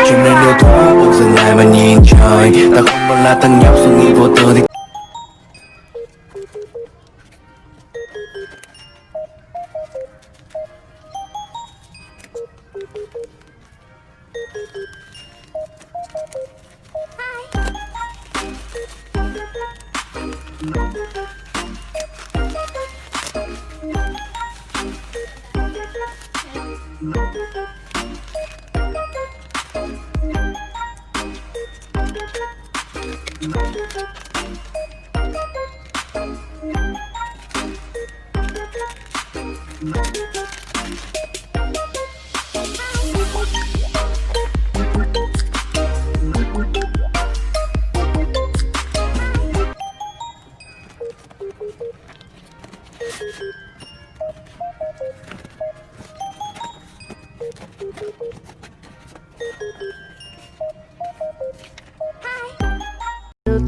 Chuyện nên yêu thoáng được dừng lại và nhìn trời. Ta không còn là thằng nhóc suy nghĩ vô tư thì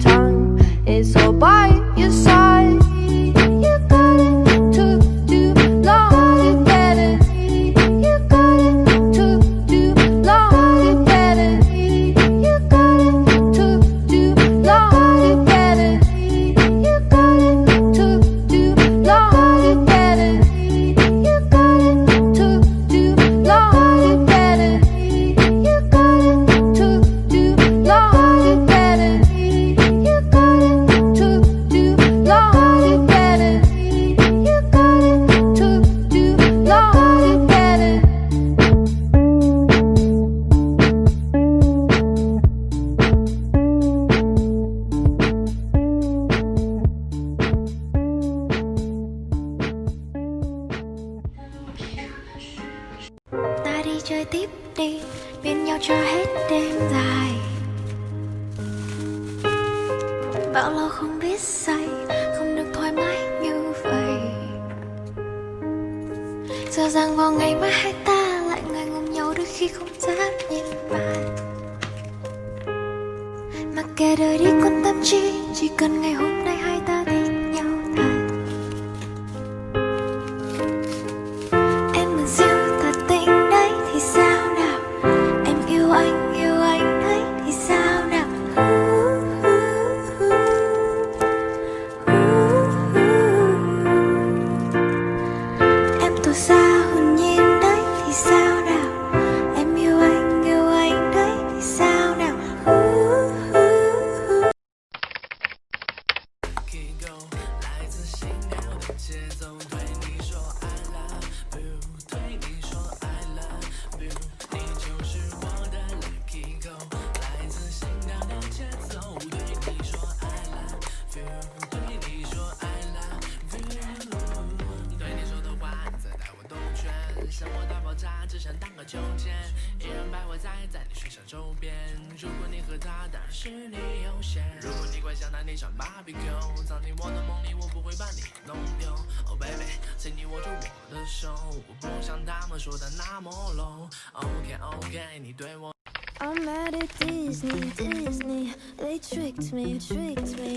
Time is all by your side. You got it took too long. You get it. You got it took too long. You get it. You got it took too long. You get it. You got it took too long. You get it. You got it took too long. You get it. You got it took too long. You get it. Ta đi chơi tiếp đi, bên nhau cho hết đêm dài. Bao lâu không biết say, không được thoải mái như vậy. Giờ rằng vào ngày mai hai ta lại ngồi ngùng nhau đôi khi không dám nhìn bạn. Mặc kệ đời đi quan tâm chi, chỉ cần ngày hôm nay hai ta thích nhau thật. Em muốn siêu thật tình đấy thì sao nào? Em yêu anh đấy thì sao nào? Em tỏ ra hồn nhiên đấy thì sao nào? Em yêu anh đấy thì sao nào?只想当个秋千，依然徘徊在你身上周边。如果你和他当然是你优先。如果你怪想带你上 barbecue， 藏进我的梦里，我不会把你弄丢。Oh baby， 请你握住我的手，我不像他们说的那么 low。OK OK， 你对我。I'm mad at Disney, they tricked me,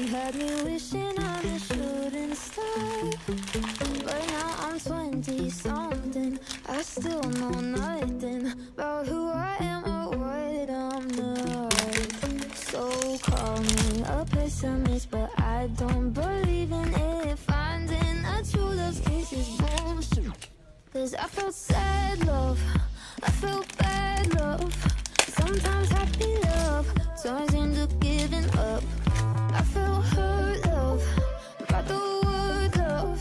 had me wishing on a shooting star. But now I'm 20-something, I still know nothing about who I am or what I'm not. So call me a pessimist, but I don't believe in it. Finding a true love's kiss is bullshit. 'Cause I felt sad love, I felt bad love. Sometimes happy love turns into giving up. I felt hurt love, got the word love.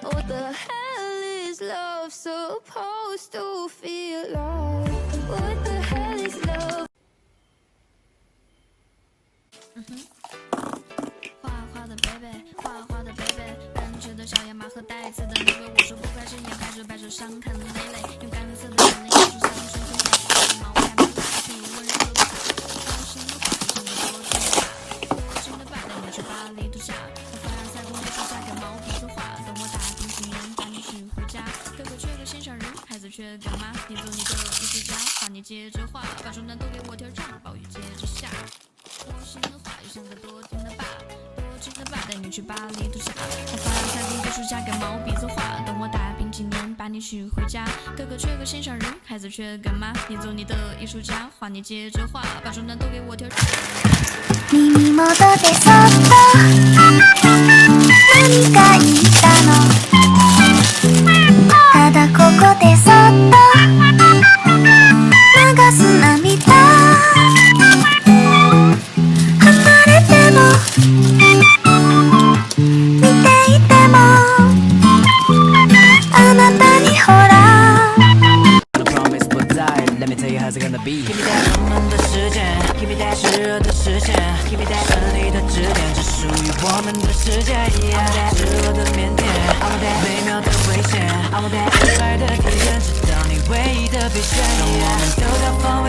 What the hell is love supposed to feel like? What the hell is love? 画画的 baby， 画画的 baby， 奔驰的小野马和带刺的玫瑰，我说不该是眼开始摆手伤看的累累，用干涩的眼泪压住香水和小毛看的拉皮温柔的高兴的话像个多金的多金的爸带你去巴黎度假，在凡尔赛宫里树下跟毛皮说话，等我打定心眼带你去回家，哥哥缺个心上人，孩子缺干妈，你做你的艺术家，话你接着画，把手难都给我调整，暴雨接着下，多心的话又像个多金的爸。记得吧，带你去巴黎度假，我发财地别暑假跟毛笔作画，等我打拼几年把你娶回家。哥哥缺个心上人，孩子缺干妈，你做你的艺术家，画你接着画，把重担都给我挑。耳元でそっと何か言ったのただここでそっと流す涙離れても見ていてもあなたにほら The promise 不在 Let me tell you how's it gonna be Give me that 我们的时间 Give me that 炙热的视线 Give me that 胜利的支点只属于我们的世界 I want that 赤裸的腼腆 I want that 微妙的危险 I want that 失败的体验直到你唯一的备选让我们丢掉防